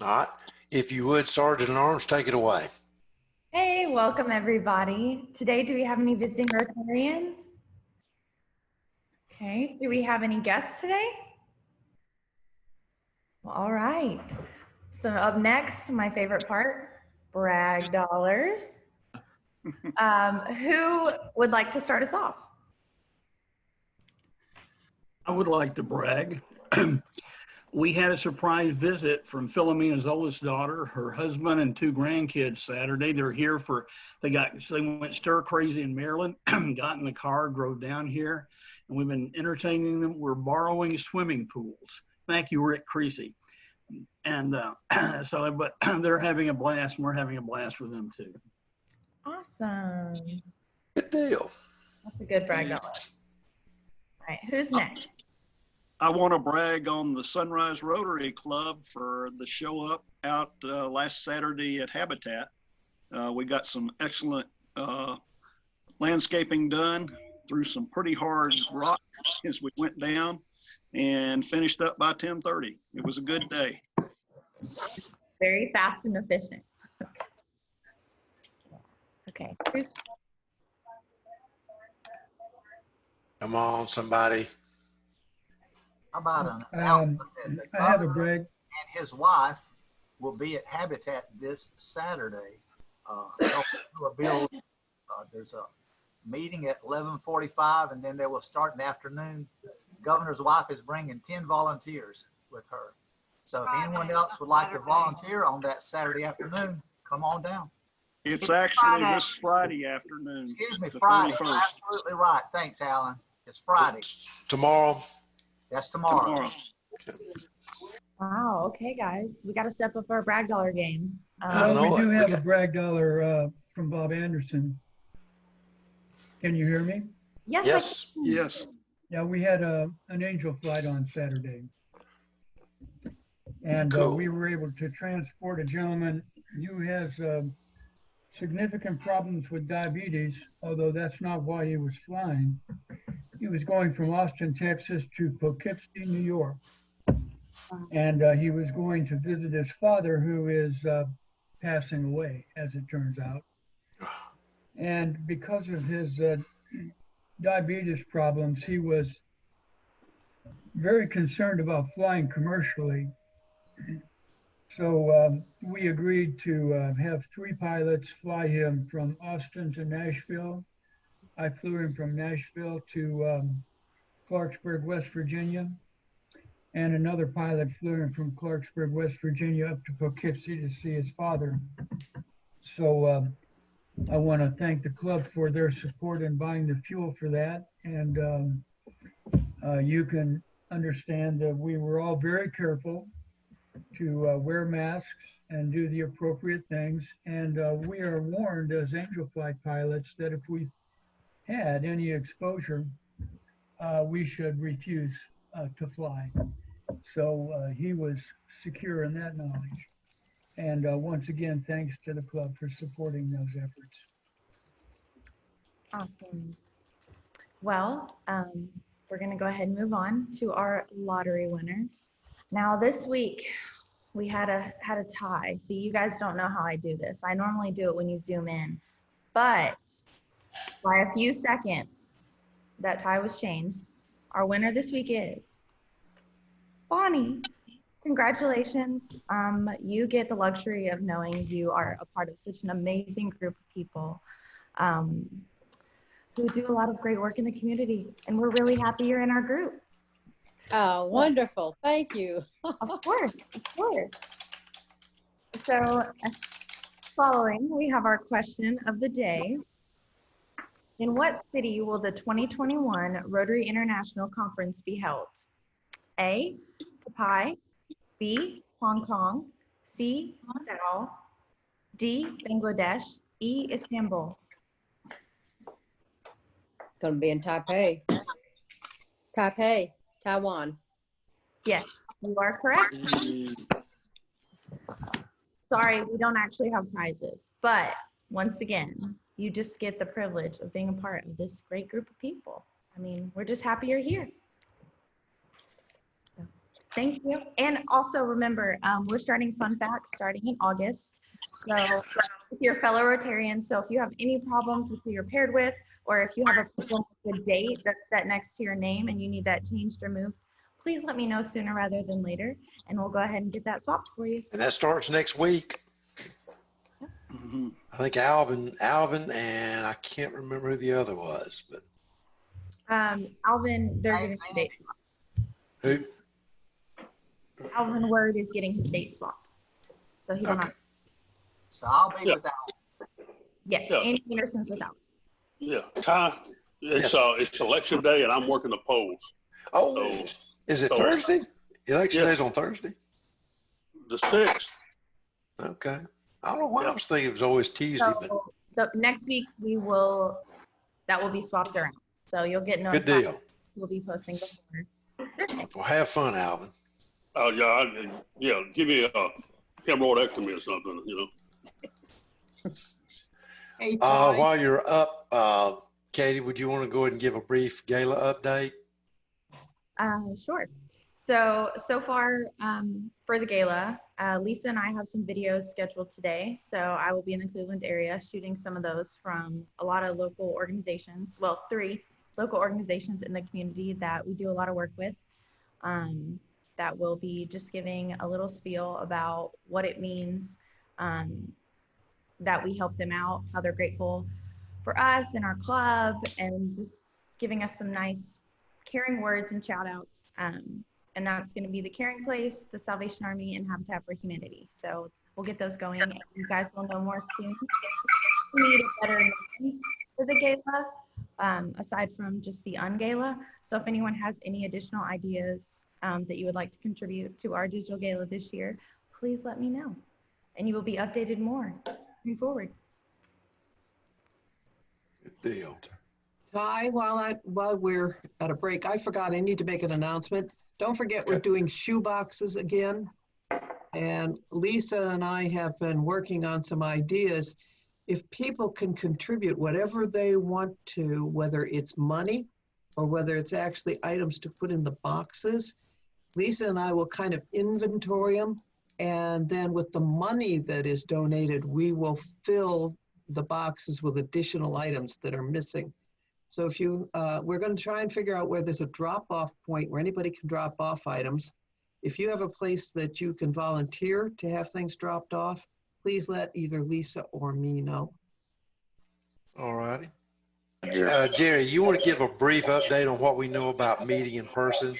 All right. If you would, Sergeant at Arms, take it away. Hey, welcome everybody. Today, do we have any visiting Rotarians? Okay, do we have any guests today? Well, all right. So up next, my favorite part, brag dollars. Who would like to start us off? I would like to brag. We had a surprise visit from Philomena's oldest daughter, her husband, and 2 grandkids Saturday. They're here they went stir crazy in Maryland, got in the car, drove down here, and we've been entertaining them. We're borrowing swimming pools. Thank you, Rick Creasy. And but they're having a blast, and we're having a blast with them too. Awesome. Good deal. That's a good brag dollar. All right, who's next? I want to brag on the Sunrise Rotary Club for the show up out last Saturday at Habitat. We got some excellent landscaping done through some pretty hard rock as we went down and finished up by 10:30. It was a good day. Very fast and efficient. Okay. Come on, somebody. How about I have a brag. And his wife will be at Habitat this Saturday. There's a meeting at 11:45, and then they will start in the afternoon. Governor's wife is bringing 10 volunteers with her. So if anyone else would like to volunteer on that Saturday afternoon, come on down. It's actually this Friday afternoon. Excuse me, the Friday. 31st. Absolutely right. Thanks, Alan. It's Friday. Tomorrow. That's tomorrow. Wow. Okay, guys, we got to step up our brag dollar game. We do have a brag dollar from Bob Anderson. Can you hear me? Yes. Yes. Yes. Yeah, we had an angel flight on Saturday. And Cool. we were able to transport a gentleman who has significant problems with diabetes, although that's not why he was flying. He was going from Austin, Texas to Poughkeepsie, New York. And he was going to visit his father, who is passing away, as it turns out. And because of his diabetes problems, he was very concerned about flying commercially. So we agreed to have 3 pilots fly him from Austin to Nashville. I flew him from Nashville to Clarksburg, West Virginia. And another pilot flew him from Clarksburg, West Virginia up to Poughkeepsie to see his father. So I want to thank the club for their support in buying the fuel for that. And you can understand that we were all very careful to wear masks and do the appropriate things. And we are warned as Angel Flight pilots that if we had any exposure, we should refuse to fly. So he was secure in that knowledge. And once again, thanks to the club for supporting those efforts. Awesome. Well, we're going to go ahead and move on to our lottery winner. Now this week we had a tie. See, you guys don't know how I do this. I normally do it when you zoom in, but by a few seconds, that tie was changed. Our winner this week is Bonnie. Congratulations. You get the luxury of knowing you are a part of such an amazing group of people who do a lot of great work in the community. And we're really happy you're in our group. Oh, wonderful. Thank you. Of course, of course. So following, we have our question of the day. In what city will the 2021 Rotary International Conference be held? A, Taipei, B, Hong Kong, C, Seoul, D, Bangladesh, E, Istanbul. Going to be in Taipei. Taipei, Taiwan. Yes, you are correct. Sorry, we don't actually have prizes, but once again, you just get the privilege of being a part of this great group of people. I mean, we're just happy you're here. So, Thank you. And also remember, we're starting Fun Facts starting in August. So with your fellow Rotarians, so if you have any problems with who you're paired with, or if you have a problem with the date that's set next to your name and you need that changed or moved, please let me know sooner rather than later, and we'll go ahead and get that swapped for you. And that starts next week. Mhm. I think Alvin, and I can't remember who the other was, but Alvin, they're getting the date swapped. who? Alvin Word is getting his date swapped. So he will Okay. not. So I'll be Yeah. without. Yes, Yeah. Andy Anderson's without. Yeah, Ty, it's election day and I'm working the polls. Oh, So is it so- Thursday? Election Yes. day's on Thursday? the 6th, Okay. I don't know why I Yeah. was thinking it was always Tuesday, but So the next week that will be swapped around. So you'll get good notified. deal. We'll be posting before Thursday. Well, have fun, Alvin. oh yeah, give me a hemorrhoidectomy or something, Hey, Ty. While you're up, Katie, would you want to go ahead and give a brief gala update? Sure. So far for the gala, Lisa and I have some videos scheduled today. So I will be in the Cleveland area shooting some of those from a lot of local organizations. Well, 3 local organizations in the community that we do a lot of work with. That will be just giving a little spiel about what it means that we help them out, how they're grateful for us and our club, and just giving us some nice caring words and shout outs. And that's going to be the Caring Place, the Salvation Army, and Habitat for Humanity. So we'll get those going. And you guys will know more soon. We need a better name for the gala, aside from just the ungala. So if anyone has any additional ideas that you would like to contribute to our digital gala this year, please let me know. And you will be updated more moving forward. Good deal. Ty, while we're at a break, I forgot I need to make an announcement. Don't forget we're doing shoe boxes again. And Lisa and I have been working on some ideas. If people can contribute whatever they want to, whether it's money or whether it's actually items to put in the boxes, Lisa and I will kind of inventory them. And then with the money that is donated, we will fill the boxes with additional items that are missing. So if we're going to try and figure out where there's a drop-off point where anybody can drop off items. If you have a place that you can volunteer to have things dropped off, please let either Lisa or me know. All righty. Jerry, you want to give a brief update on what we know about meeting in person?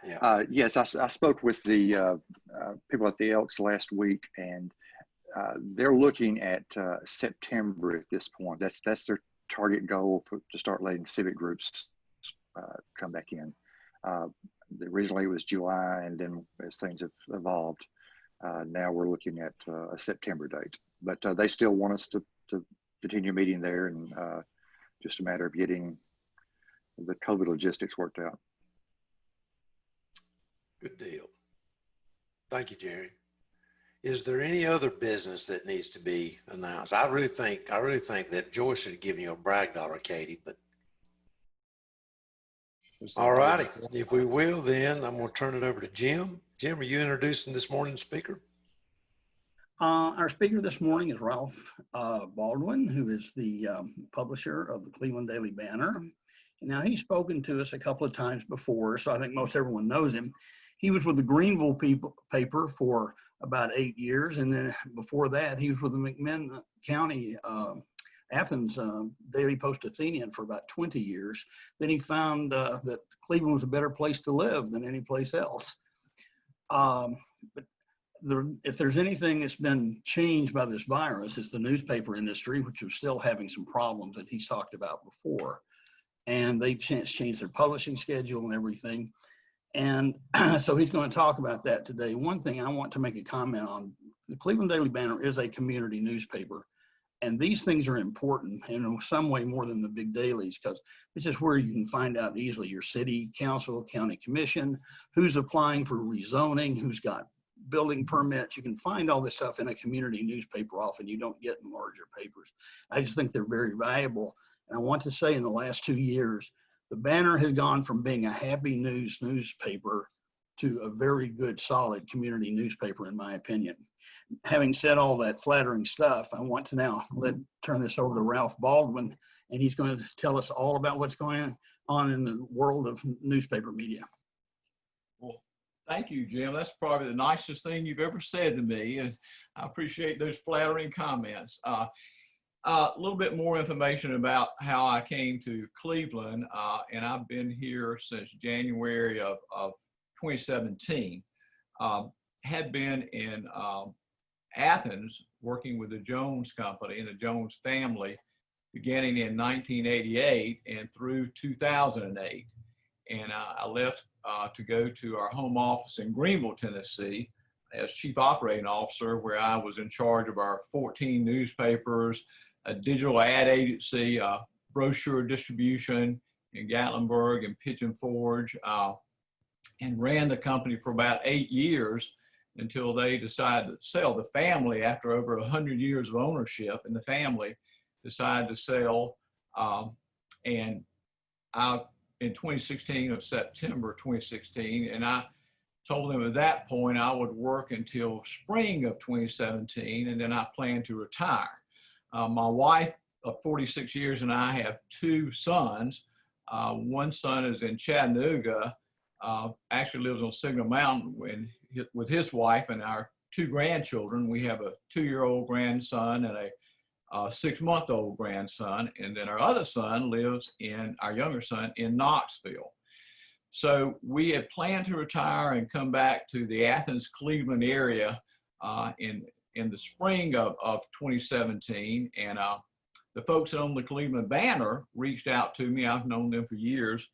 Yeah. Yes, I spoke with the people at the Elks last week, and they're looking at September at this point. That's their target goal to start letting civic groups come back in. Originally it was July, and then as things have evolved, now we're looking at a September date. But they still want us to continue meeting there, and just a matter of getting the COVID logistics worked out. Good deal. Thank you, Jerry. Is there any other business that needs to be announced? I really think that Joyce should have given you a brag dollar, Katie, but all righty. If we will, then I'm going to turn it over to Jim. Jim, are you introducing this morning's speaker? Our speaker this morning is Ralph Baldwin, who is the publisher of the Cleveland Daily Banner. Now, he's spoken to us a couple of times before, so I think most everyone knows him. He was with the Greenville paper for about 8 years, and then before that, he was with the McMinn County Athens Daily Post Athenian for about 20 years. Then he found that Cleveland was a better place to live than any place else. But if there's anything that's been changed by this virus, it's the newspaper industry, which is still having some problems that he's talked about before. And they've changed their publishing schedule and everything. And so he's going to talk about that today. One thing I want to make a comment on, the Cleveland Daily Banner is a community newspaper. And these things are important in some way more than the big dailies, because this is where you can find out easily your city council, county commission, who's applying for rezoning, who's got building permits. You can find all this stuff in a community newspaper often you don't get in larger papers. I just think they're very valuable. And I want to say in the last 2 years, the Banner has gone from being a happy news newspaper to a very good, solid community newspaper, in my opinion. Having said all that flattering stuff, I want to now turn this over to Ralph Baldwin, and he's going to tell us all about what's going on in the world of newspaper media. Well, thank you, Jim. That's probably the nicest thing you've ever said to me, and I appreciate those flattering comments. A little bit more information about how I came to Cleveland, and I've been here since January of 2017. Had been in Athens working with the Jones Company and the Jones family beginning in 1988 and through 2008. And I left to go to our home office in Greenville, Tennessee as Chief Operating Officer, where I was in charge of our 14 newspapers, a digital ad agency, brochure distribution in Gatlinburg and Pigeon Forge, and ran the company for about 8 years until they decided to sell. The family, after over 100 years of ownership, and the family decided to sell. And I, in 2016, of September 2016, and I told them at that point I would work until spring of 2017, and then I planned to retire. My wife of 46 years and I have 2 sons. One son is in Chattanooga, actually lives on Signal Mountain with his wife and our 2 grandchildren. We have a 2-year-old grandson and a 6-month-old grandson. And then our other son lives our younger son, in Knoxville. So we had planned to retire and come back to the Athens, Cleveland area in the spring of 2017. And the folks that own the Cleveland Banner reached out to me. I've known them for years,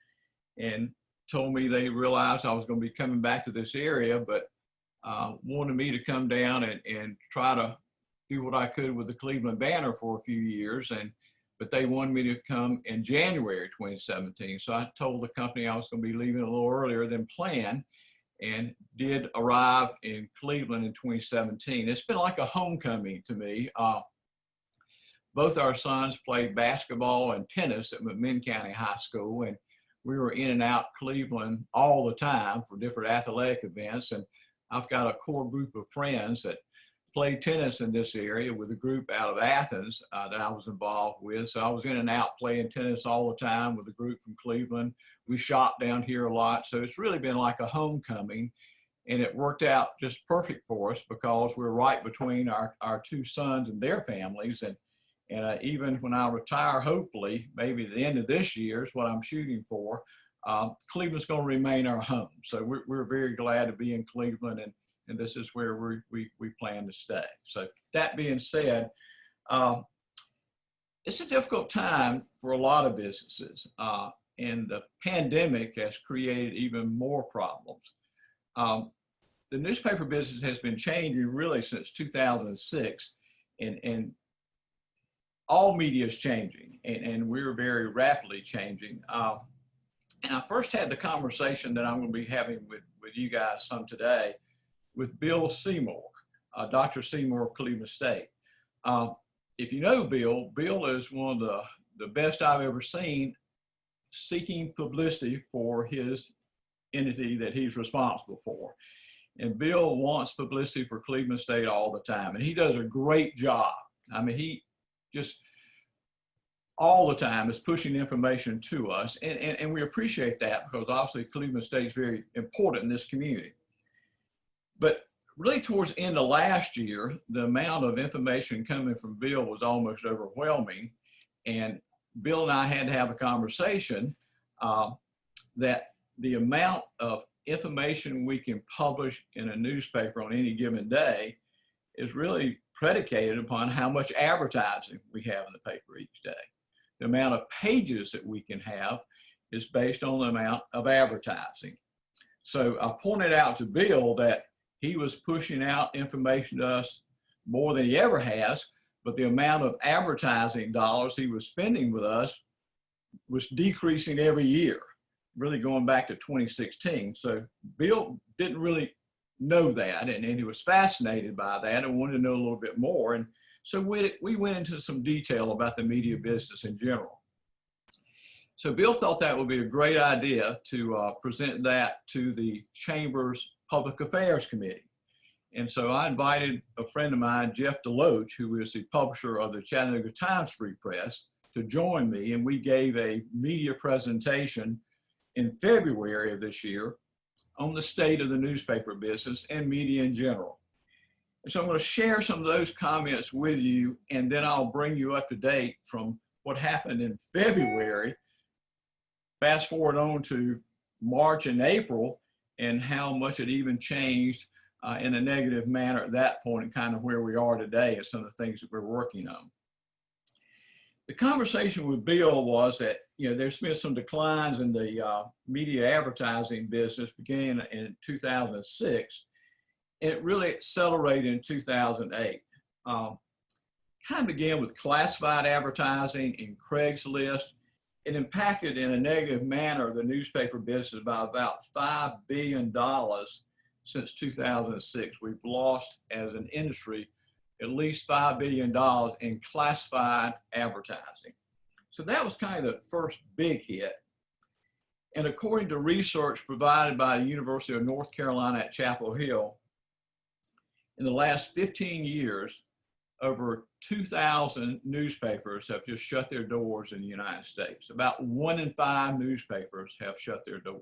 and told me they realized I was going to be coming back to this area, but wanted me to come down and try to do what I could with the Cleveland Banner for a few years. But they wanted me to come in January 2017. So I told the company I was going to be leaving a little earlier than planned, and did arrive in Cleveland in 2017. It's been like a homecoming to me. Both our sons played basketball and tennis at McMinn County High School, and we were in and out Cleveland all the time for different athletic events. And I've got a core group of friends that play tennis in this area with a group out of Athens that I was involved with. So I was in and out playing tennis all the time with a group from Cleveland. We shop down here a lot. So it's really been like a homecoming, and it worked out just perfect for us because we're right between our 2 sons and their families. And even when I retire, hopefully, maybe the end of this year is what I'm shooting for, Cleveland's going to remain our home. So we're very glad to be in Cleveland, and this is where we plan to stay. So that being said, it's a difficult time for a lot of businesses, and the pandemic has created even more problems. The newspaper business has been changing really since 2006, and all media is changing, and we're very rapidly changing. And I first had the conversation that I'm going to be having with you guys some today with Bill Seymour, Dr. Seymour of Cleveland State. If you know Bill, Bill is one of the best I've ever seen seeking publicity for his entity that he's responsible for. And Bill wants publicity for Cleveland State all the time, and he does a great job. I mean, he just all the time is pushing information to us, and we appreciate that because obviously Cleveland State is very important in this community. But really towards the end of last year, the amount of information coming from Bill was almost overwhelming, and Bill and I had to have a conversation that the amount of information we can publish in a newspaper on any given day is really predicated upon how much advertising we have in the paper each day. The amount of pages that we can have is based on the amount of advertising. So I pointed out to Bill that he was pushing out information to us more than he ever has, but the amount of advertising dollars he was spending with us was decreasing every year, really going back to 2016. So Bill didn't really know that, and he was fascinated by that and wanted to know a little bit more. And so we went into some detail about the media business in general. So Bill thought that would be a great idea to present that to the Chamber's Public Affairs Committee. And so I invited a friend of mine, Jeff Deloach, who is the publisher of the Chattanooga Times Free Press, to join me. And we gave a media presentation in February of this year on the state of the newspaper business and media in general. And so I'm going to share some of those comments with you, and then I'll bring you up to date from what happened in February. Fast forward on to March and April, and how much it even changed in a negative manner at that point, and kind of where we are today and some of the things that we're working on. The conversation with Bill was that, you know, there's been some declines in the media advertising business beginning in 2006, and it really accelerated in 2008. Kind of began with classified advertising and Craigslist. It impacted in a negative manner the newspaper business by about $5 billion since 2006. We've lost as an industry at least $5 billion in classified advertising. So that was kind of the first big hit. And according to research provided by the University of North Carolina at Chapel Hill, in the last 15 years, over 2,000 newspapers have just shut their doors in the United States. About 1 in 5 newspapers have shut their doors.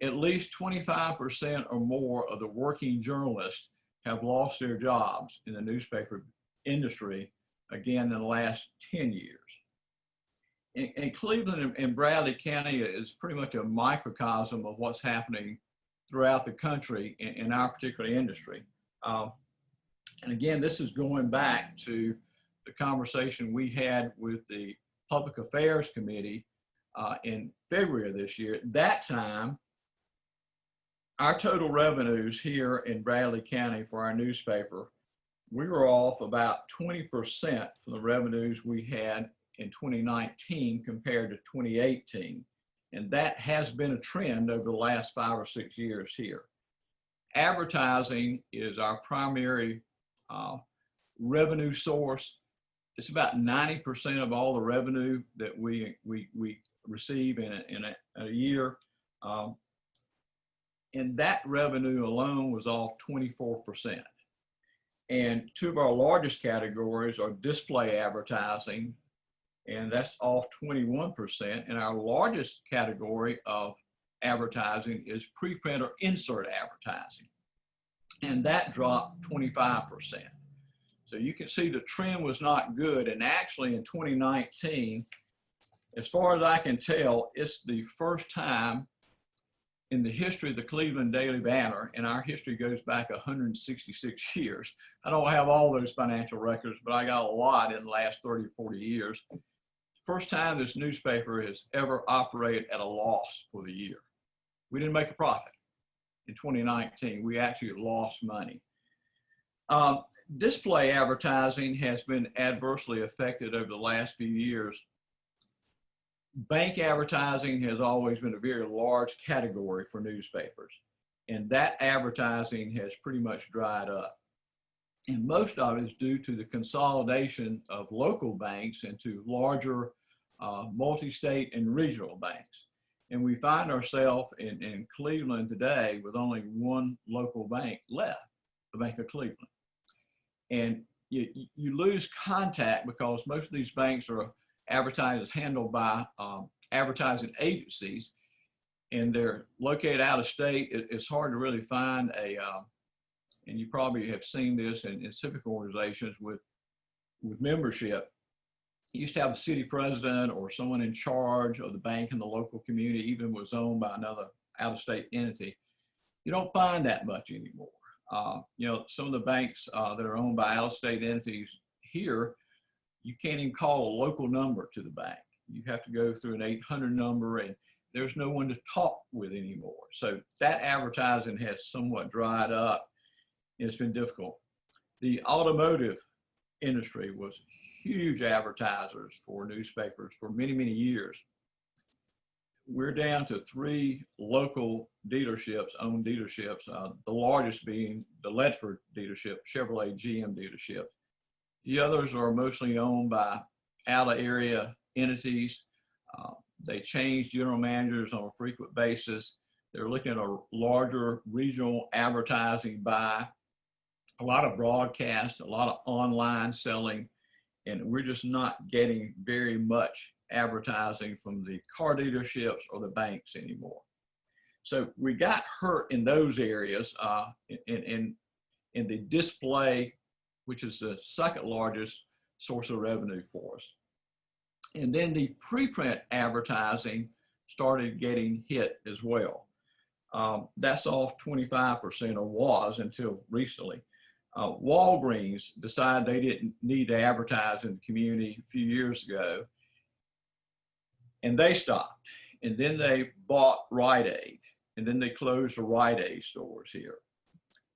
At least 25% or more of the working journalists have lost their jobs in the newspaper industry, again, in the last 10 years. And Cleveland and Bradley County is pretty much a microcosm of what's happening throughout the country in our particular industry. And again, this is going back to the conversation we had with the Public Affairs Committee in February of this year. At that time, our total revenues here in Bradley County for our newspaper, we were off about 20% from the revenues we had in 2019 compared to 2018. And that has been a trend over the last 5 or 6 years here. Advertising is our primary revenue source. It's about 90% of all the revenue that we receive in a year. And that revenue alone was off 24%. And 2 of our largest categories are display advertising, and that's off 21%. And our largest category of advertising is preprint or insert advertising, and that dropped 25%. So you can see the trend was not good. And actually in 2019, as far as I can tell, it's the first time in the history of the Cleveland Daily Banner, and our history goes back 166 years. I don't have all those financial records, but I got a lot in the last 30, 40 years. First time this newspaper has ever operated at a loss for the year. We didn't make a profit. In 2019, we actually lost money. Display advertising has been adversely affected over the last few years. Bank advertising has always been a very large category for newspapers, and that advertising has pretty much dried up. And most of it is due to the consolidation of local banks into larger multi-state and regional banks. And we find ourselves in Cleveland today with only one local bank left, the Bank of Cleveland. And you lose contact because most of these banks are advertised handled by advertising agencies, and they're located out of state. It's hard to really find and you probably have seen this in civic organizations with membership. You used to have a city president or someone in charge of the bank in the local community, even was owned by another out-of-state entity. You don't find that much anymore. Some of the banks that are owned by out-of-state entities here, you can't even call a local number to the bank. You have to go through an 800 number, and there's no one to talk with anymore. So that advertising has somewhat dried up. It's been difficult. The automotive industry was huge advertisers for newspapers for many, many years. We're down to 3 local dealerships, owned dealerships, the largest being the Ledford dealership, Chevrolet GM dealership. The others are mostly owned by out-of-area entities. They change general managers on a frequent basis. They're looking at a larger regional advertising buy, a lot of broadcast, a lot of online selling, and we're just not getting very much advertising from the car dealerships or the banks anymore. So we got hurt in those areas, in the display, which is the second largest source of revenue for us. And then the preprint advertising started getting hit as well. That's off 25%, or was until recently. Walgreens decided they didn't need to advertise in the community a few years ago, and they stopped. And then they bought Rite Aid, and then they closed the Rite Aid stores here.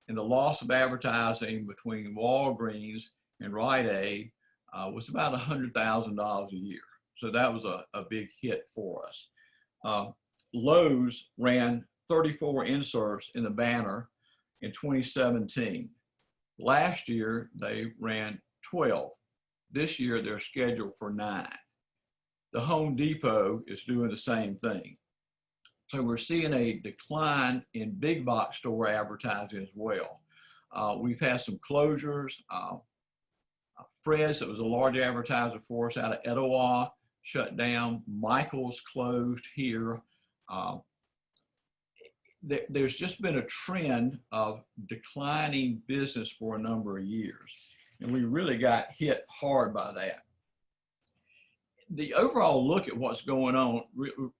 And the loss of advertising between Walgreens and Rite Aid was about $100,000 a year. So that was a big hit for us. Lowe's ran 34 inserts in the banner in 2017. Last year, they ran 12. This year, they're scheduled for 9. The Home Depot is doing the same thing. So we're seeing a decline in big box store advertising as well. We've had some closures. Fred's, that was a large advertiser for us out of Etowah, shut down. Michael's closed here. There's just been a trend of declining business for a number of years, and we really got hit hard by that. The overall look at what's going on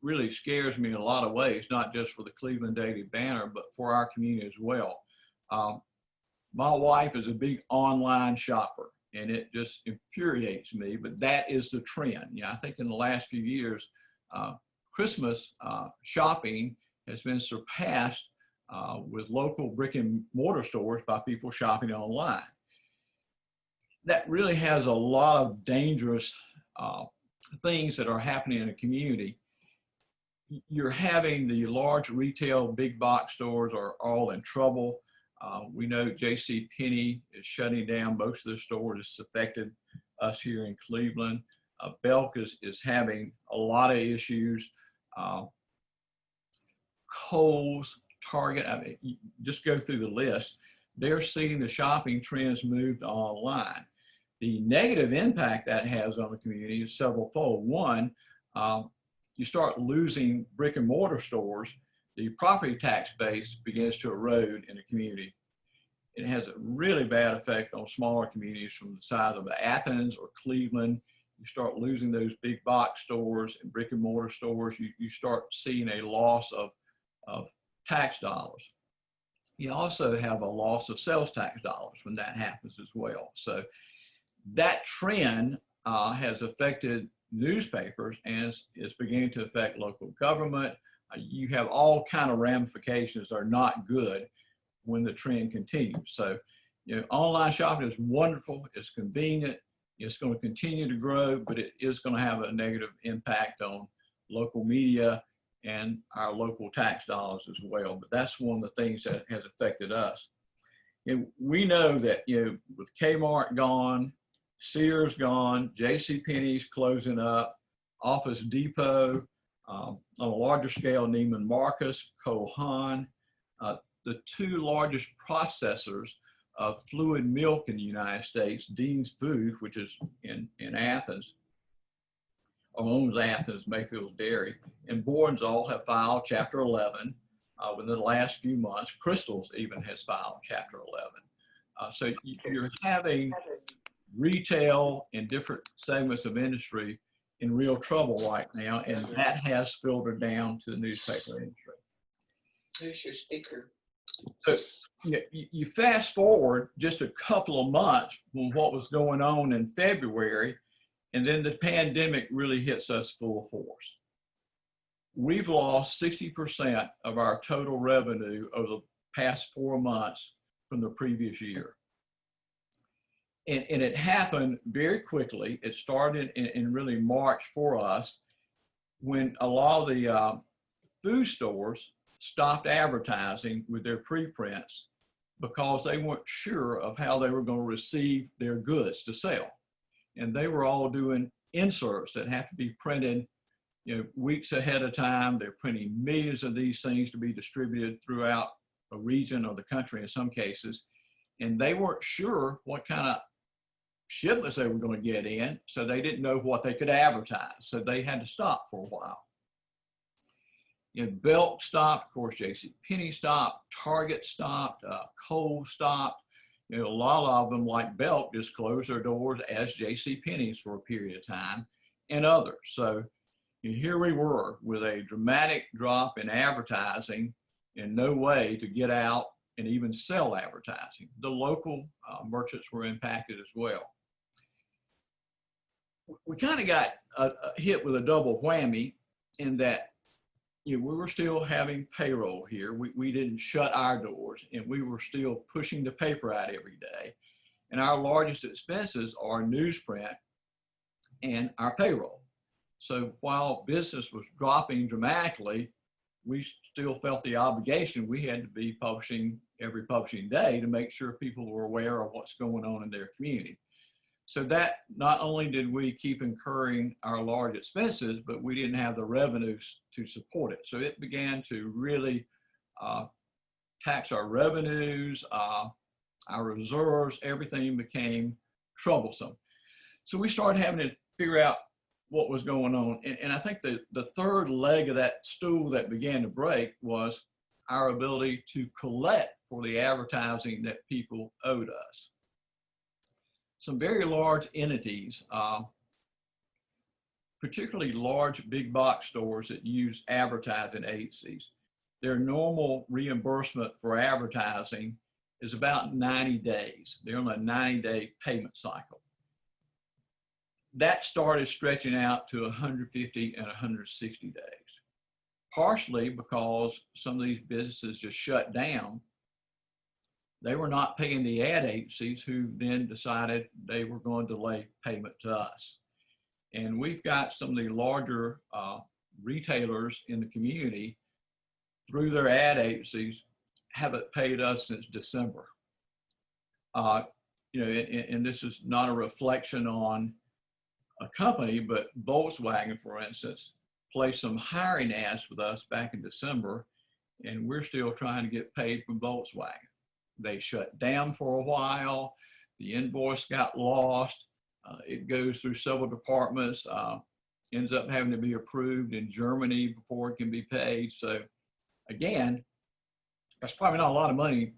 really scares me in a lot of ways, not just for the Cleveland Daily Banner, but for our community as well. My wife is a big online shopper, and it just infuriates me, but that is the trend. You know, I think in the last few years, Christmas shopping has been surpassed with local brick and mortar stores by people shopping online. That really has a lot of dangerous things that are happening in a community. You're having the large retail big box stores are all in trouble. We know J.C. Penney is shutting down most of their stores. It's affected us here in Cleveland. Belk is having a lot of issues. Kohl's, Target, I mean, you just go through the list. They're seeing the shopping trends moved online. The negative impact that has on the community is several-fold. One, you start losing brick and mortar stores, the property tax base begins to erode in the community. It has a really bad effect on smaller communities from the size of Athens or Cleveland. You start losing those big box stores and brick and mortar stores, you start seeing a loss of tax dollars. You also have a loss of sales tax dollars when that happens as well. So that trend has affected newspapers and is beginning to affect local government. You have all kind of ramifications that are not good when the trend continues. So, you know, online shopping is wonderful, it's convenient, it's going to continue to grow, but it is going to have a negative impact on local media and our local tax dollars as well. But that's one of the things that has affected us. And we know that, you know, with Kmart gone, Sears gone, JCPenney's closing up, Office Depot, on a larger scale, Neiman Marcus, Cole Haan, the two largest processors of fluid milk in the United States, Dean's Food, which is in Athens, owns Athens, Mayfield's Dairy, and Bordens all have filed Chapter 11 within the last few months. Crystal's even has filed Chapter 11. So you're having retail and different segments of industry in real trouble right now, and that has filtered down to the newspaper industry. Who's your speaker? So you fast forward just a couple of months from what was going on in February, and then the pandemic really hits us full force. We've lost 60% of our total revenue over the past 4 months from the previous year. And it happened very quickly. It started in really March for us when a lot of the food stores stopped advertising with their preprints because they weren't sure of how they were going to receive their goods to sell. And they were all doing inserts that have to be printed weeks ahead of time. They're printing millions of these things to be distributed throughout a region or the country in some cases. And they weren't sure what kind of shipments they were going to get in, so they didn't know what they could advertise. So they had to stop for a while. Belk stopped, of course, JCPenney stopped, Target stopped, Kohl's stopped. A lot of them, like Belk, just closed their doors as JCPenney's for a period of time, and others. So here we were with a dramatic drop in advertising and no way to get out and even sell advertising. The local merchants were impacted as well. We kind of got hit with a double whammy in that we were still having payroll here. We didn't shut our doors, and we were still pushing the paper out every day. And our largest expenses are newsprint and our payroll. So while business was dropping dramatically, we still felt the obligation. We had to be publishing every publishing day to make sure people were aware of what's going on in their community. So that not only did we keep incurring our large expenses, but we didn't have the revenues to support it. So it began to really tax our revenues, our reserves, everything became troublesome. So we started having to figure out what was going on. And I think the third leg of that stool that began to break was our ability to collect for the advertising that people owed us. Some very large entities, particularly large big box stores that use advertising agencies, their normal reimbursement for advertising is about 90 days. They're on a 90-day payment cycle. That started stretching out to 150 and 160 days, partially because some of these businesses just shut down. They were not paying the ad agencies, who then decided they were going to delay payment to us. And we've got some of the larger retailers in the community, through their ad agencies, haven't paid us since December. And this is not a reflection on a company, but Volkswagen, for instance, placed some hiring ads with us back in December, and we're still trying to get paid from Volkswagen. They shut down for a while. The invoice got lost. It goes through several departments, ends up having to be approved in Germany before it can be paid. So again, that's probably not a lot of money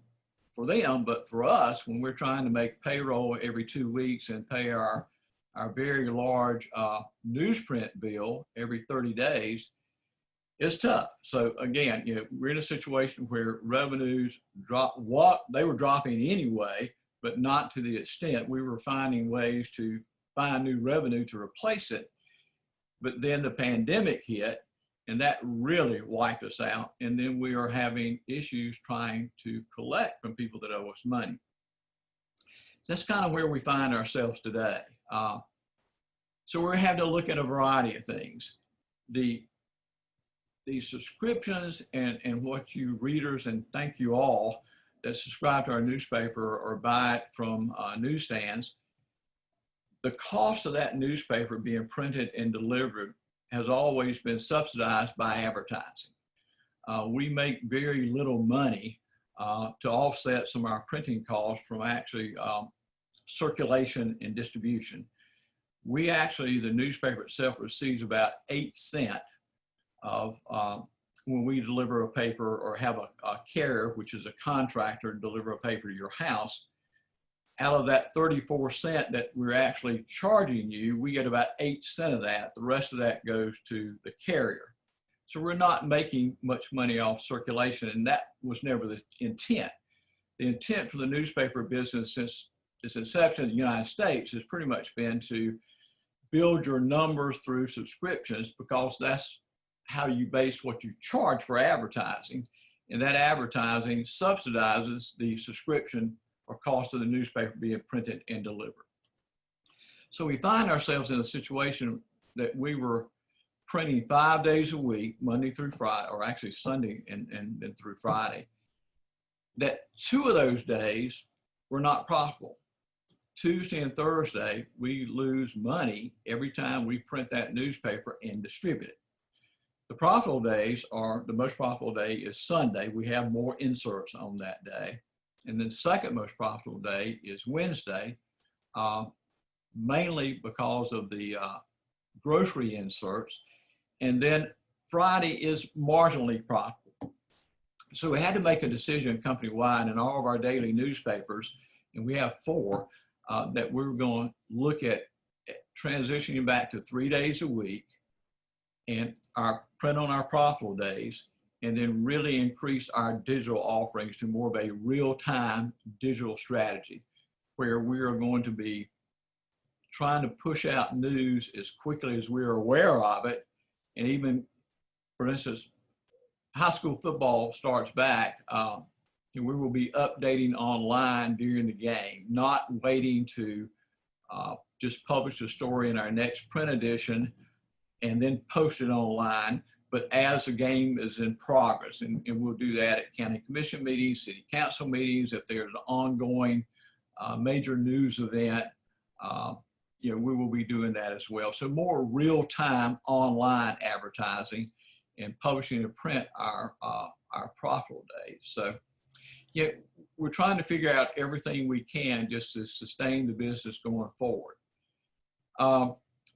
for them, but for us, when we're trying to make payroll every 2 weeks and pay our very large newsprint bill every 30 days, it's tough. So again, we're in a situation where revenues drop. They were dropping anyway, but not to the extent. We were finding ways to find new revenue to replace it. But then the pandemic hit, and that really wiped us out. And then we are having issues trying to collect from people that owe us money. That's kind of where we find ourselves today. So we're having to look at a variety of things. The subscriptions and what you readers, and thank you all that subscribe to our newspaper or buy it from newsstands, the cost of that newspaper being printed and delivered has always been subsidized by advertising. We make very little money to offset some of our printing costs from actually circulation and distribution. We actually, the newspaper itself receives about 8 cents of when we deliver a paper or have a carrier, which is a contractor, deliver a paper to your house. Out of that 34 cents that we're actually charging you, we get about 8 cents of that. The rest of that goes to the carrier. So we're not making much money off circulation, and that was never the intent. The intent for the newspaper business since its inception in the United States has pretty much been to build your numbers through subscriptions, because that's how you base what you charge for advertising. And that advertising subsidizes the subscription or cost of the newspaper being printed and delivered. So we find ourselves in a situation that we were printing 5 days a week, Monday through Friday, or actually Sunday and through Friday, that 2 of those days were not profitable. Tuesday and Thursday, we lose money every time we print that newspaper and distribute it. The profitable days are, the most profitable day is Sunday. We have more inserts on that day. And then the second most profitable day is Wednesday, mainly because of the grocery inserts. And then Friday is marginally profitable. So we had to make a decision company-wide in all of our daily newspapers, and we have 4, that we're going to look at transitioning back to 3 days a week and our print on our profitable days, and then really increase our digital offerings to more of a real-time digital strategy, where we are going to be trying to push out news as quickly as we're aware of it. And even, for instance, high school football starts back, and we will be updating online during the game, not waiting to just publish a story in our next print edition and then post it online, but as the game is in progress. And we'll do that at county commission meetings, city council meetings. If there's an ongoing major news event, we will be doing that as well. So more real-time online advertising and publishing and print our profitable days. So we're trying to figure out everything we can just to sustain the business going forward.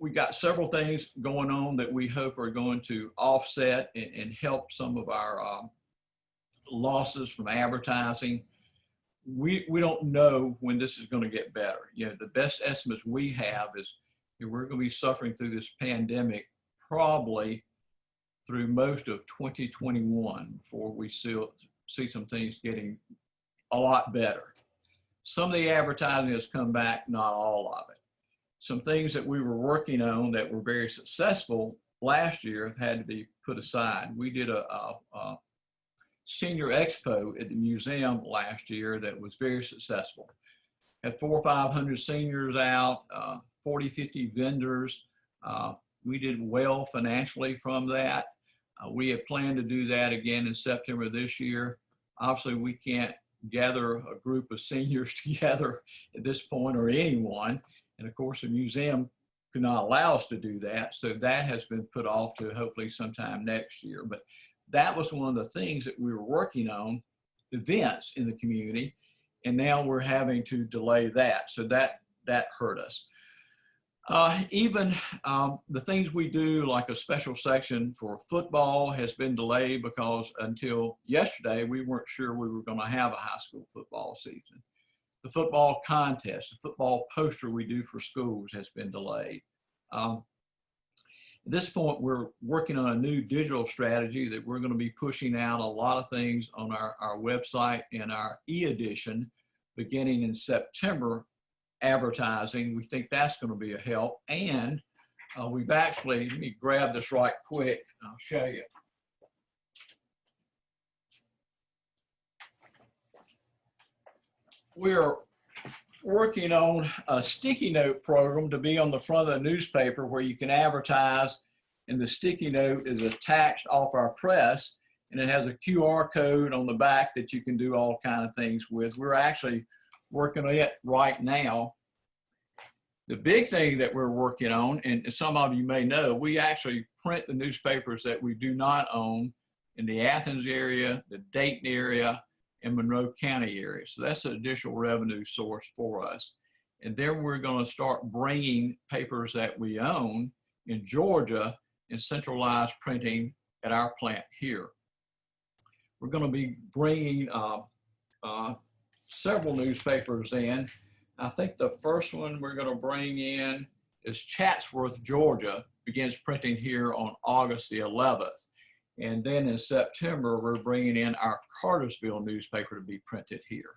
We've got several things going on that we hope are going to offset and help some of our losses from advertising. We don't know when this is going to get better. The best estimates we have is we're going to be suffering through this pandemic probably through most of 2021 before we see some things getting a lot better. Some of the advertising has come back, not all of it. Some things that we were working on that were very successful last year have had to be put aside. We did a senior expo at the museum last year that was very successful. Had 400 or 500 seniors out, 40, 50 vendors. We did well financially from that. We had planned to do that again in September this year. Obviously, we can't gather a group of seniors together at this point, or anyone. And of course, the museum could not allow us to do that. So that has been put off to hopefully sometime next year. But that was one of the things that we were working on, events in the community. And now we're having to delay that. So that hurt us. Even the things we do, like a special section for football, has been delayed because until yesterday, we weren't sure we were going to have a high school football season. The football contest, the football poster we do for schools has been delayed. At this point, we're working on a new digital strategy that we're going to be pushing out a lot of things on our website and our e-edition beginning in September. Advertising, we think that's going to be a help. And we've actually, let me grab this right quick, I'll show you. We're working on a sticky note program to be on the front of the newspaper where you can advertise, and the sticky note is attached off our press, and it has a QR code on the back that you can do all kinds of things with. We're actually working on it right now. The big thing that we're working on, and some of you may know, we actually print the newspapers that we do not own in the Athens area, the Dayton area, and Monroe County area. So that's an additional revenue source for us. And then we're going to start bringing papers that we own in Georgia and centralized printing at our plant here. We're going to be bringing several newspapers in. I think the first one we're going to bring in is Chatsworth, Georgia, begins printing here on August the 11th. And then in September, we're bringing in our Cartersville newspaper to be printed here.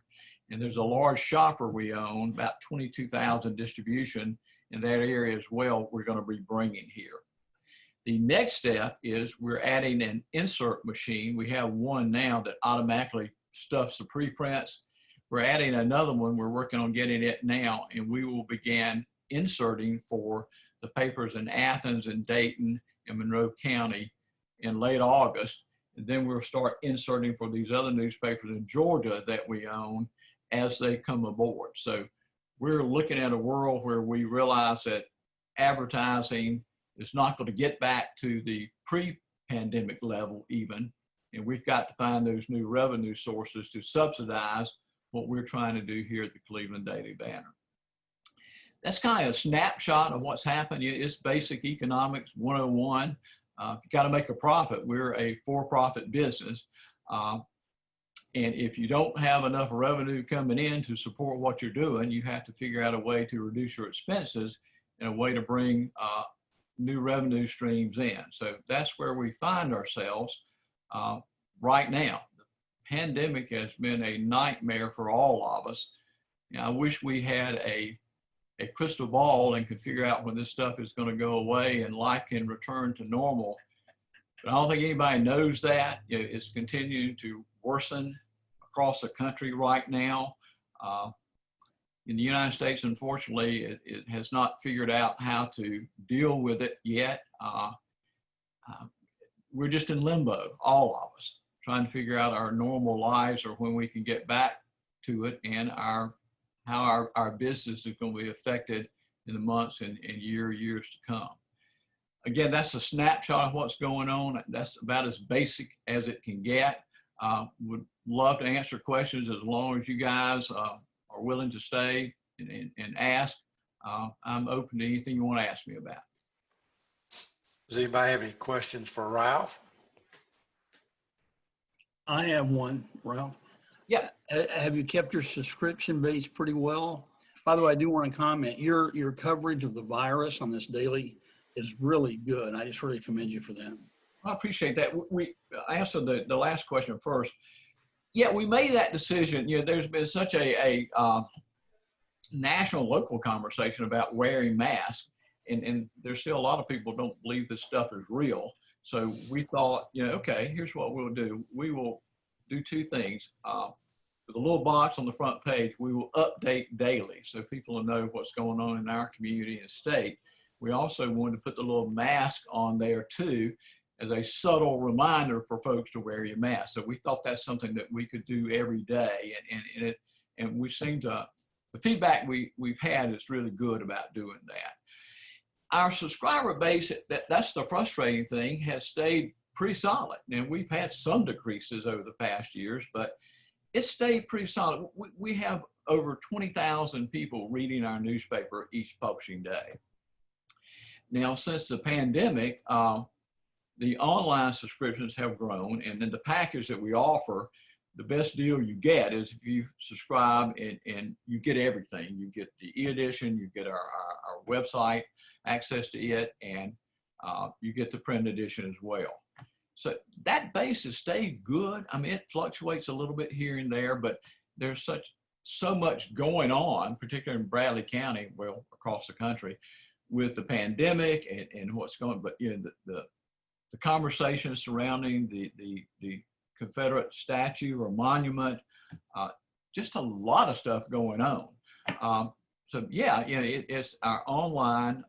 And there's a large shopper we own, about 22,000 distribution in that area as well, we're going to be bringing here. The next step is we're adding an insert machine. We have one now that automatically stuffs the preprints. We're adding another one. We're working on getting it now, and we will begin inserting for the papers in Athens and Dayton and Monroe County in late August. And then we'll start inserting for these other newspapers in Georgia that we own as they come aboard. So we're looking at a world where we realize that advertising is not going to get back to the pandemic level even. And we've got to find those new revenue sources to subsidize what we're trying to do here at the Cleveland Daily Banner. That's kind of a snapshot of what's happened. It's basic economics 101. You got to make a profit. We're a for-profit business. And if you don't have enough revenue coming in to support what you're doing, you have to figure out a way to reduce your expenses and a way to bring new revenue streams in. So that's where we find ourselves right now. The pandemic has been a nightmare for all of us. I wish we had a crystal ball and could figure out when this stuff is going to go away and life can return to normal. But I don't think anybody knows that. It's continuing to worsen across the country right now. In the United States, unfortunately, it has not figured out how to deal with it yet. We're just in limbo, all of us, trying to figure out our normal lives or when we can get back to it, and how our business is going to be affected in the months and years to come. Again, that's a snapshot of what's going on. That's about as basic as it can get. Would love to answer questions as long as you guys are willing to stay and ask. I'm open to anything you want to ask me about. Does anybody have any questions for Ralph? I have one, Ralph. Yeah. Have you kept your subscription base pretty well? By the way, I do want to comment, your coverage of the virus on this daily is really good. I just really commend you for that. I appreciate that. We answered the last question first. Yeah, we made that decision. There's been such a national, local conversation about wearing masks, and there's still a lot of people who don't believe this stuff is real. So we thought, okay, here's what we'll do. We will do two things. With a little box on the front page, we will update daily so people will know what's going on in our community and state. We also wanted to put the little mask on there too, as a subtle reminder for folks to wear your mask. So we thought that's something that we could do every day, and we seem to, the feedback we've had is really good about doing that. Our subscriber base, that's the frustrating thing, has stayed pretty solid. And we've had some decreases over the past years, but it's stayed pretty solid. We have over 20,000 people reading our newspaper each publishing day. Now, since the pandemic, the online subscriptions have grown, and then the package that we offer, the best deal you get is if you subscribe and you get everything. You get the e-edition, you get our website access to it, and you get the print edition as well. So that base has stayed good. I mean, it fluctuates a little bit here and there, but there's so much going on, particularly in Bradley County, well, across the country, with the pandemic and what's going on. But the conversation surrounding the Confederate statue or monument, just a lot of stuff going on. So yeah, it's our online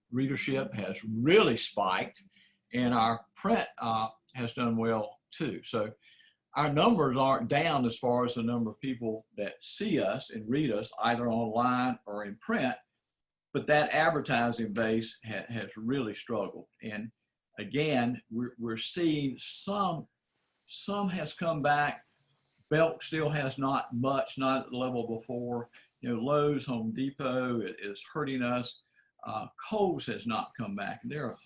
readership has really spiked, and our print has done well too. So our numbers aren't down as far as the number of people that see us and read us either online or in print, but that advertising base has really struggled. And again, we're seeing some has come back. Belk still has not much, not at the level before. Lowe's, Home Depot is hurting us. Kohl's has not come back. They're a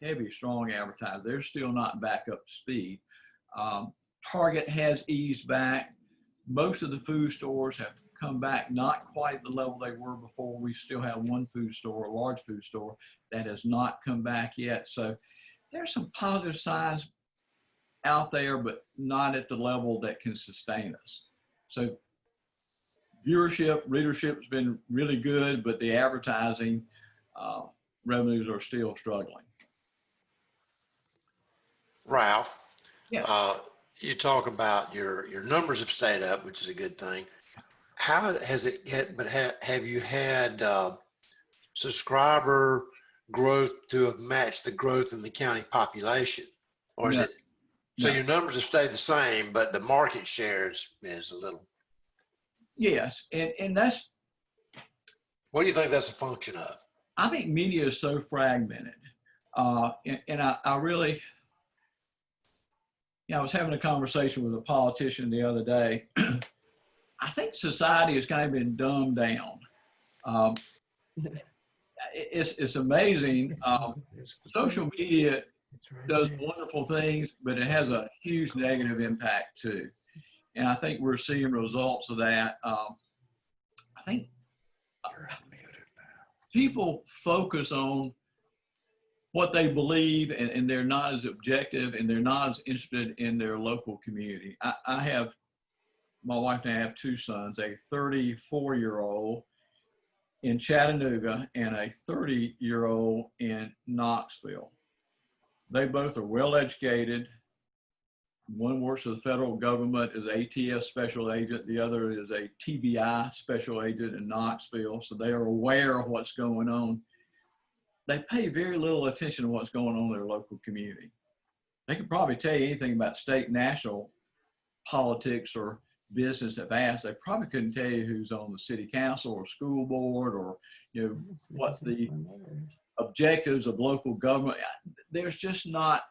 heavy, strong advertiser. They're still not back up to speed. Target has eased back. Most of the food stores have come back, not quite the level they were before. We still have one food store, a large food store, that has not come back yet. So there's some positive signs out there, but not at the level that can sustain us. So viewership, readership has been really good, but the advertising revenues are still struggling. Ralph, yeah. You talk about your numbers have stayed up, which is a good thing. How has it get, but have you had subscriber growth to have matched the growth in the county population? Or is it, so your numbers have stayed the same, but the market share is a little? Yes, and that's. What do you think that's a function of? I think media is so fragmented. And I really, I was having a conversation with a politician the other day. I think society has kind of been dumbed down. It's amazing. Social media does wonderful things, but it has a huge negative impact too. And I think we're seeing results of that. I think people focus on what they believe, and they're not as objective, and they're not as interested in their local community. I have, my wife and I have two sons, a 34-year-old in Chattanooga and a 30-year-old in Knoxville. They both are well educated. One works for the federal government as ATS special agent. The other is a TBI special agent in Knoxville. So they are aware of what's going on. They pay very little attention to what's going on in their local community. They could probably tell you anything about state, national politics or business if asked. They probably couldn't tell you who's on the city council or school board, or what the objectives of local government. There's just not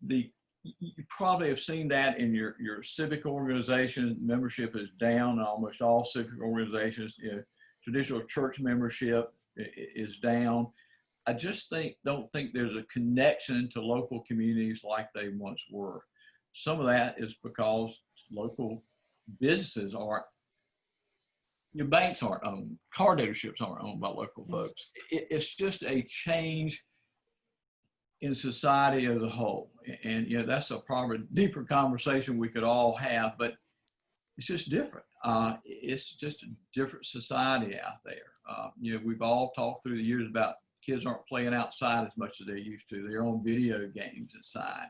the, you probably have seen that in your civic organization. Membership is down in almost all civic organizations. Traditional church membership is down. I just don't think there's a connection to local communities like they once were. Some of that is because local businesses aren't, your banks aren't owned, car dealerships aren't owned by local folks. It's just a change in society as a whole. And that's a probably deeper conversation we could all have, but it's just different. It's just a different society out there. We've all talked through the years about kids aren't playing outside as much as they used to. They're on video games inside.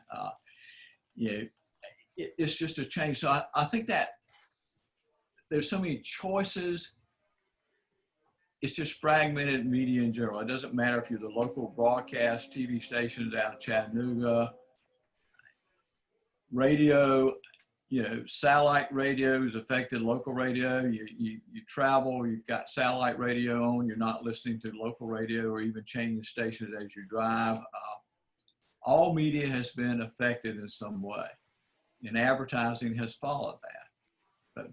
It's just a change. So I think that there's so many choices. It's just fragmented media in general. It doesn't matter if you're the local broadcast TV stations out of Chattanooga, radio, satellite radio has affected local radio. You travel, you've got satellite radio on, you're not listening to local radio or even changing stations as you drive. All media has been affected in some way, and advertising has followed that. But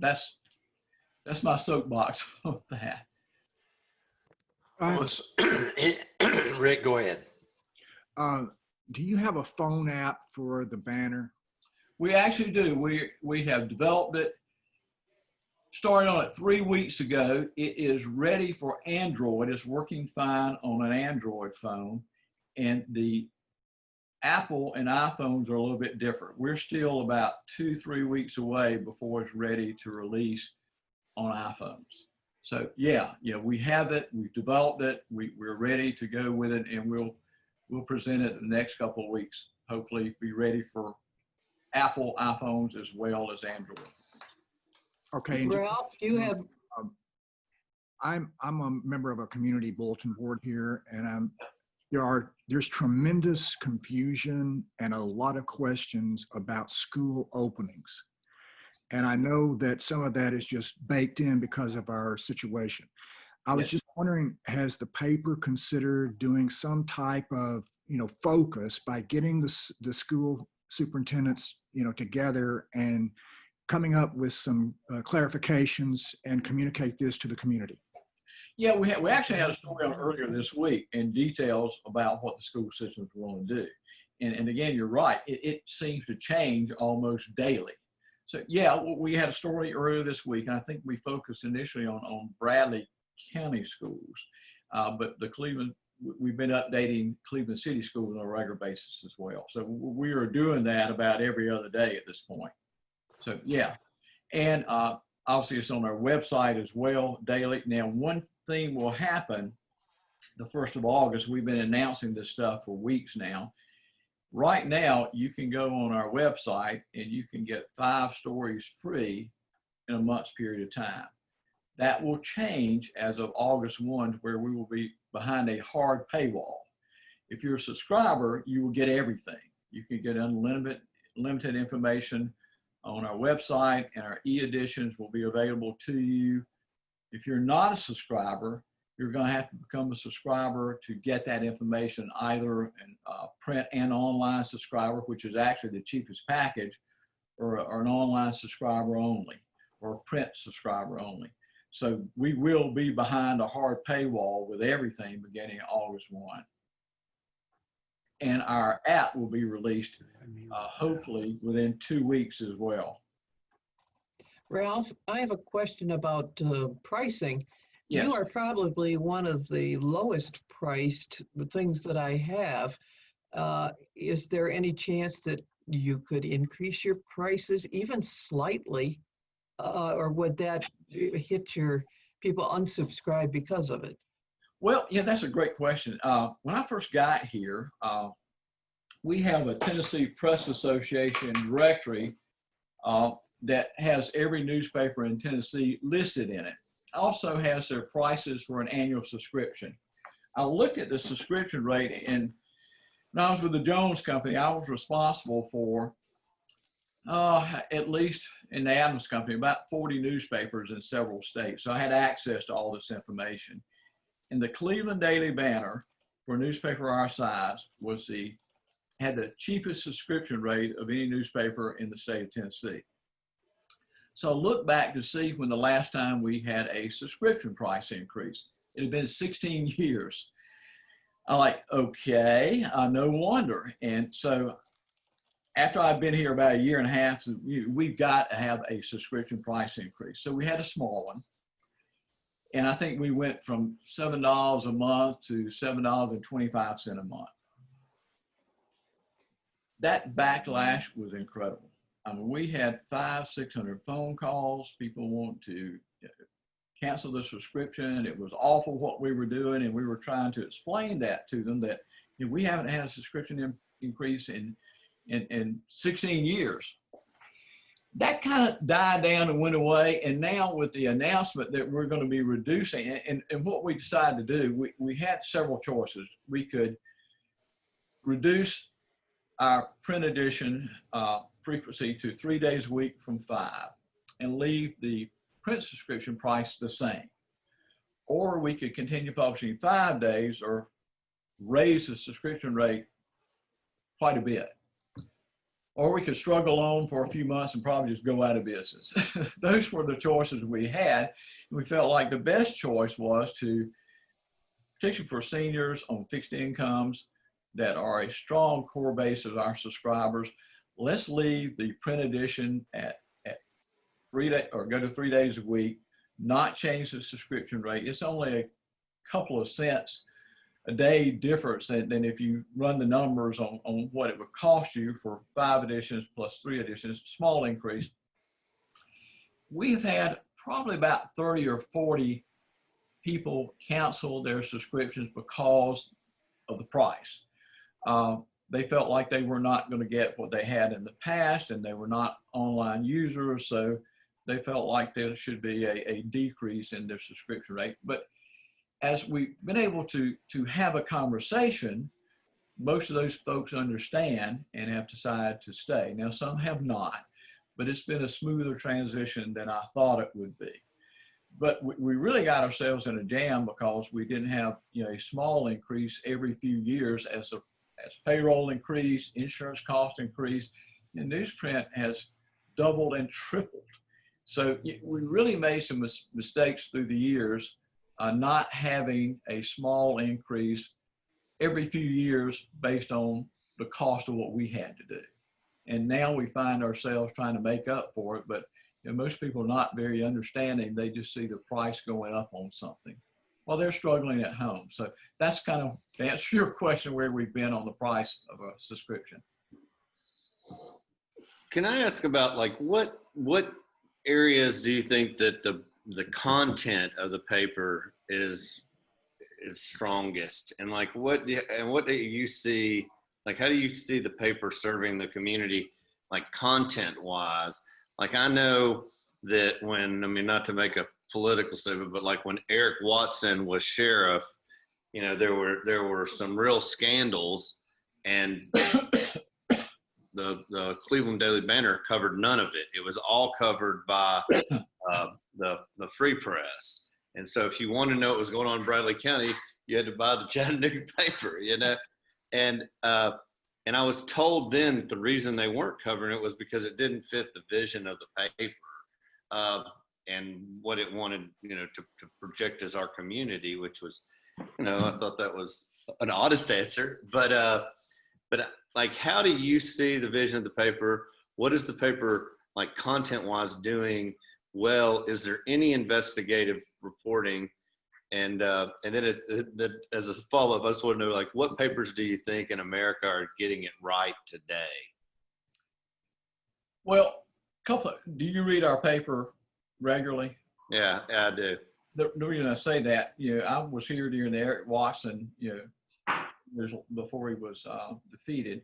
that's my soapbox on that. Rick, go ahead. Do you have a phone app for the banner? We actually do. We have developed it, started on it 3 weeks ago. It is ready for Android. It's working fine on an Android phone. And the Apple and iPhones are a little bit different. We're still about 2-3 weeks away before it's ready to release on iPhones. So we have it, we've developed it, we're ready to go with it, and we'll present it in the next couple of weeks. Hopefully be ready for Apple iPhones as well as Android. Okay. Ralph, you have. I'm a member of a community bulletin board here, and there's tremendous confusion and a lot of questions about school openings. And I know that some of that is just baked in because of our situation. I was just wondering, has the paper considered doing some type of, focus by getting the school superintendents, together and coming up with some clarifications and communicate this to the community? Yeah, we actually had a story on earlier this week in details about what the school systems want to do. And again, you're right. It seems to change almost daily. So we had a story earlier this week, and I think we focused initially on Bradley County schools, but we've been updating Cleveland City schools on a regular basis as well. So we are doing that about every other day at this point. So and obviously it's on our website as well daily. Now, one thing will happen the 1st of August. We've been announcing this stuff for weeks now. Right now, you can go on our website and you can get 5 stories free in a month's period of time. That will change as of August 1, where we will be behind a hard paywall. If you're a subscriber, you will get everything. You can get unlimited information on our website, and our e-editions will be available to you. If you're not a subscriber, you're going to have to become a subscriber to get that information, either in print and online subscriber, which is actually the cheapest package, or an online subscriber only, or a print subscriber only. So we will be behind a hard paywall with everything beginning August 1. And our app will be released hopefully within 2 weeks as well. Ralph, I have a question about pricing. Yes. You are probably one of the lowest priced things that I have. Is there any chance that you could increase your prices even slightly, or would that hit your people unsubscribe because of it? Well, yeah, that's a great question. When I first got here, we have a Tennessee Press Association directory that has every newspaper in Tennessee listed in it. Also has their prices for an annual subscription. I looked at the subscription rate, and when I was with the Jones Company, I was responsible for at least in the Adams Company, about 40 newspapers in several states. So I had access to all this information. And the Cleveland Daily Banner, for a newspaper our size, had the cheapest subscription rate of any newspaper in the state of Tennessee. So I look back to see when the last time we had a subscription price increase. It had been 16 years. I'm like, okay, no wonder. And so after I've been here about 1.5 years, we've got to have a subscription price increase. So we had a small one. And I think we went from $7 a month to $7.25 a month. That backlash was incredible. I mean, we had 500-600 phone calls. People want to cancel the subscription. It was awful what we were doing, and we were trying to explain that to them, that we haven't had a subscription increase in 16 years. That kind of died down and went away. And now with the announcement that we're going to be reducing, and what we decided to do, we had several choices. We could reduce our print edition frequency to 3 days a week from 5 and leave the print subscription price the same. Or we could continue publishing 5 days or raise the subscription rate quite a bit. Or we could struggle on for a few months and probably just go out of business. Those were the choices we had. We felt like the best choice was to, particularly for seniors on fixed incomes that are a strong core base of our subscribers, let's leave the print edition at 3 days, or go to 3 days a week, not change the subscription rate. It's only a couple of cents a day difference than if you run the numbers on what it would cost you for 5 editions plus 3 editions, small increase. We've had probably about 30 or 40 people cancel their subscriptions because of the price. They felt like they were not going to get what they had in the past, and they were not online users, so they felt like there should be a decrease in their subscription rate. But as we've been able to have a conversation, most of those folks understand and have decided to stay. Now, some have not, but it's been a smoother transition than I thought it would be. But we really got ourselves in a jam because we didn't have a small increase every few years as payroll increased, insurance costs increased, and newsprint has doubled and tripled. So we really made some mistakes through the years, not having a small increase every few years based on the cost of what we had to do. And now we find ourselves trying to make up for it, but most people are not very understanding. They just see the price going up on something while they're struggling at home. So that's kind of, to answer your question, where we've been on the price of a subscription. Can I ask about, like, what areas do you think that the content of the paper is strongest, and like what do you see, like how do you see the paper serving the community, like content wise? Like I know that when, I mean, not to make a political statement, but like when Eric Watson was sheriff, there were some real scandals, and the Cleveland Daily Banner covered none of it. It was all covered by the Free Press. And so if you want to know what was going on in Bradley County, you had to buy the Chattanooga paper, you know? And I was told then that the reason they weren't covering it was because it didn't fit the vision of the paper and what it wanted, you know, to project as our community, which was, you know, I thought that was an honest answer. But like, how do you see the vision of the paper? What is the paper, like, content-wise doing well? Is there any investigative reporting? And then as a follow-up, I just want to know, like, what papers do you think in America are getting it right today? Well, do you read our paper regularly? Yeah, I do. The reason I say that, you know, I was here during the Eric Watson, you know, before he was defeated.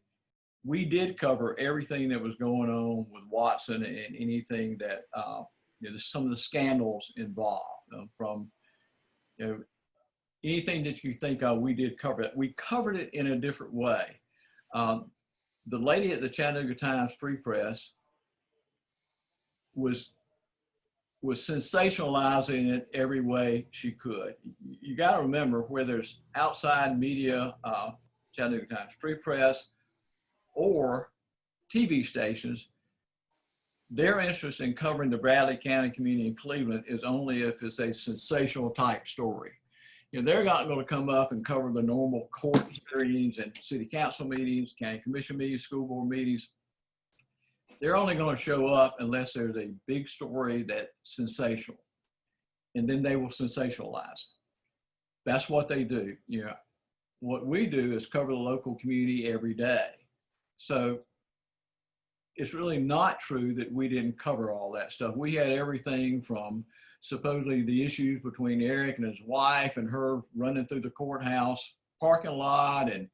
We did cover everything that was going on with Watson and anything that, you know, some of the scandals involved, from, you know, anything that you think of, we did cover it. We covered it in a different way. The lady at the Chattanooga Times Free Press was sensationalizing it every way she could. You got to remember, where there's outside media, Chattanooga Times Free Press, or TV stations, their interest in covering the Bradley County community in Cleveland is only if it's a sensational type story. You know, they're not going to come up and cover the normal court hearings and city council meetings, county commission meetings, school board meetings. They're only going to show up unless there's a big story that's sensational, and then they will sensationalize it. That's what they do. You know, what we do is cover the local community every day. So it's really not true that we didn't cover all that stuff. We had everything from supposedly the issues between Eric and his wife and her running through the courthouse parking lot, and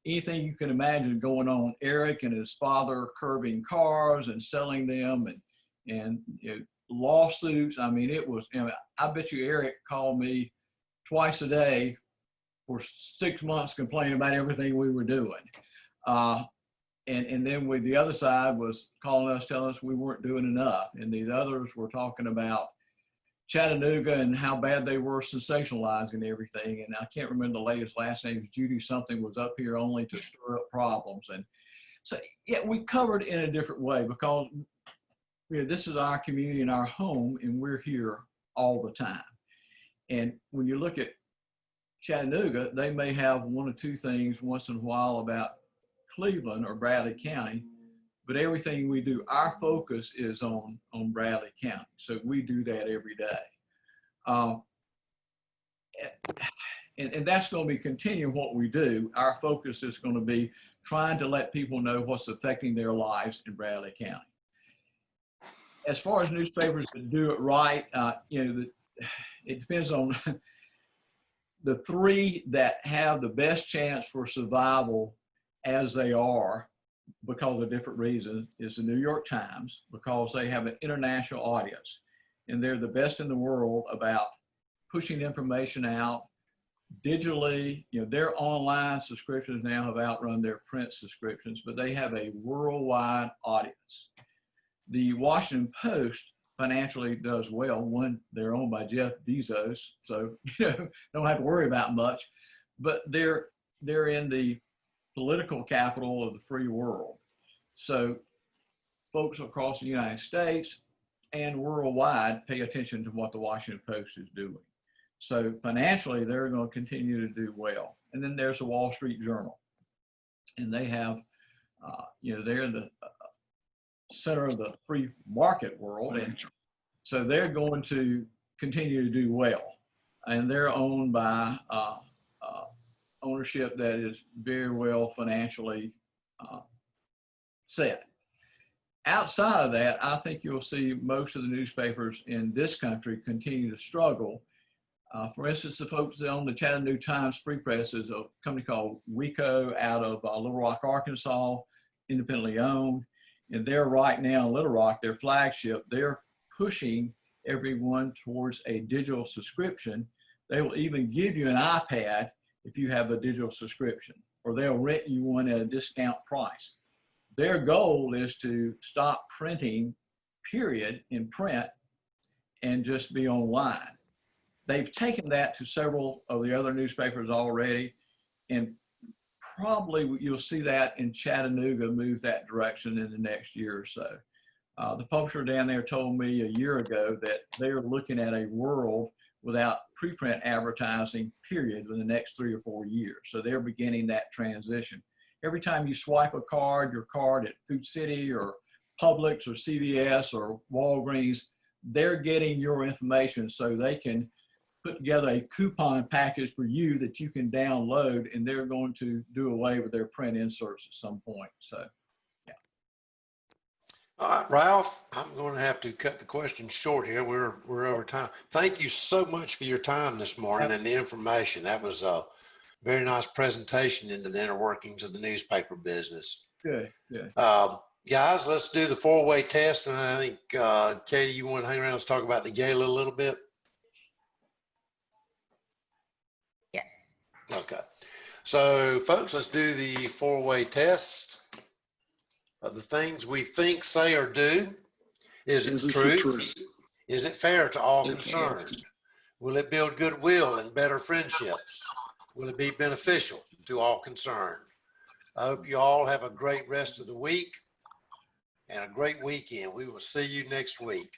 anything you can imagine going on. Eric and his father curbing cars and selling them, and you know, lawsuits. I mean, it was, you know, I bet you Eric called me twice a day for 6 months complaining about everything we were doing. And then with the other side was calling us, telling us we weren't doing enough. And the others were talking about Chattanooga and how bad they were sensationalizing everything. And I can't remember the latest last name. Judy something was up here only to stir up problems. And so, yeah, we covered in a different way because, you know, this is our community and our home, and we're here all the time. And when you look at Chattanooga, they may have one or two things once in a while about Cleveland or Bradley County, but everything we do, our focus is on Bradley County. So we do that every day. And that's going to be continuing what we do. Our focus is going to be trying to let people know what's affecting their lives in Bradley County. As far as newspapers that do it right, you know, it depends on the three that have the best chance for survival as they are, because of different reasons, is the New York Times, because they have an international audience and they're the best in the world about pushing information out digitally. You know, their online subscriptions now have outrun their print subscriptions, but they have a worldwide audience. The Washington Post financially does well. One, they're owned by Jeff Bezos, so you know, don't have to worry about much, but they're in the political capital of the free world. So folks across the United States and worldwide pay attention to what the Washington Post is doing. So financially, they're going to continue to do well. And then there's the Wall Street Journal. And they have, you know, they're in the center of the free market world. And so they're going to continue to do well. And they're owned by ownership that is very well financially set. Outside of that, I think you'll see most of the newspapers in this country continue to struggle. For instance, the folks that own the Chattanooga Times Free Press is a company called Rico out of Little Rock, Arkansas, independently owned. And they're right now in Little Rock, their flagship, they're pushing everyone towards a digital subscription. They will even give you an iPad if you have a digital subscription, or they'll rent you one at a discount price. Their goal is to stop printing, period, in print and just be online. they've taken that to several of the other newspapers already, and probably you'll see that in Chattanooga move that direction in the next year or so. The publisher down there told me a year ago that they're looking at a world without preprint advertising, period, in the next 3 or 4 years. So they're beginning that transition. Every time you swipe a card, your card at Food City or Publix or CVS or Walgreens, they're getting your information so they can put together a coupon package for you that you can download, and they're going to do away with their print inserts at some point. So, yeah. All right, Ralph, I'm going to have to cut the questions short here. We're over time. Thank you so much for your time this morning and the information. That was a very nice presentation into the inner workings of the newspaper business. Good, good. Guys, let's do the 4-way test. And I think, Katie, you want to hang around and talk about the gala a little bit? Yes. Okay. So, folks, let's do the 4-way test of the things we think, say, or do. Is it true? Is it fair to all concerned? Will it build goodwill and better friendships? Will it be beneficial to all concerned? I hope you all have a great rest of the week and a great weekend. We will see you next week.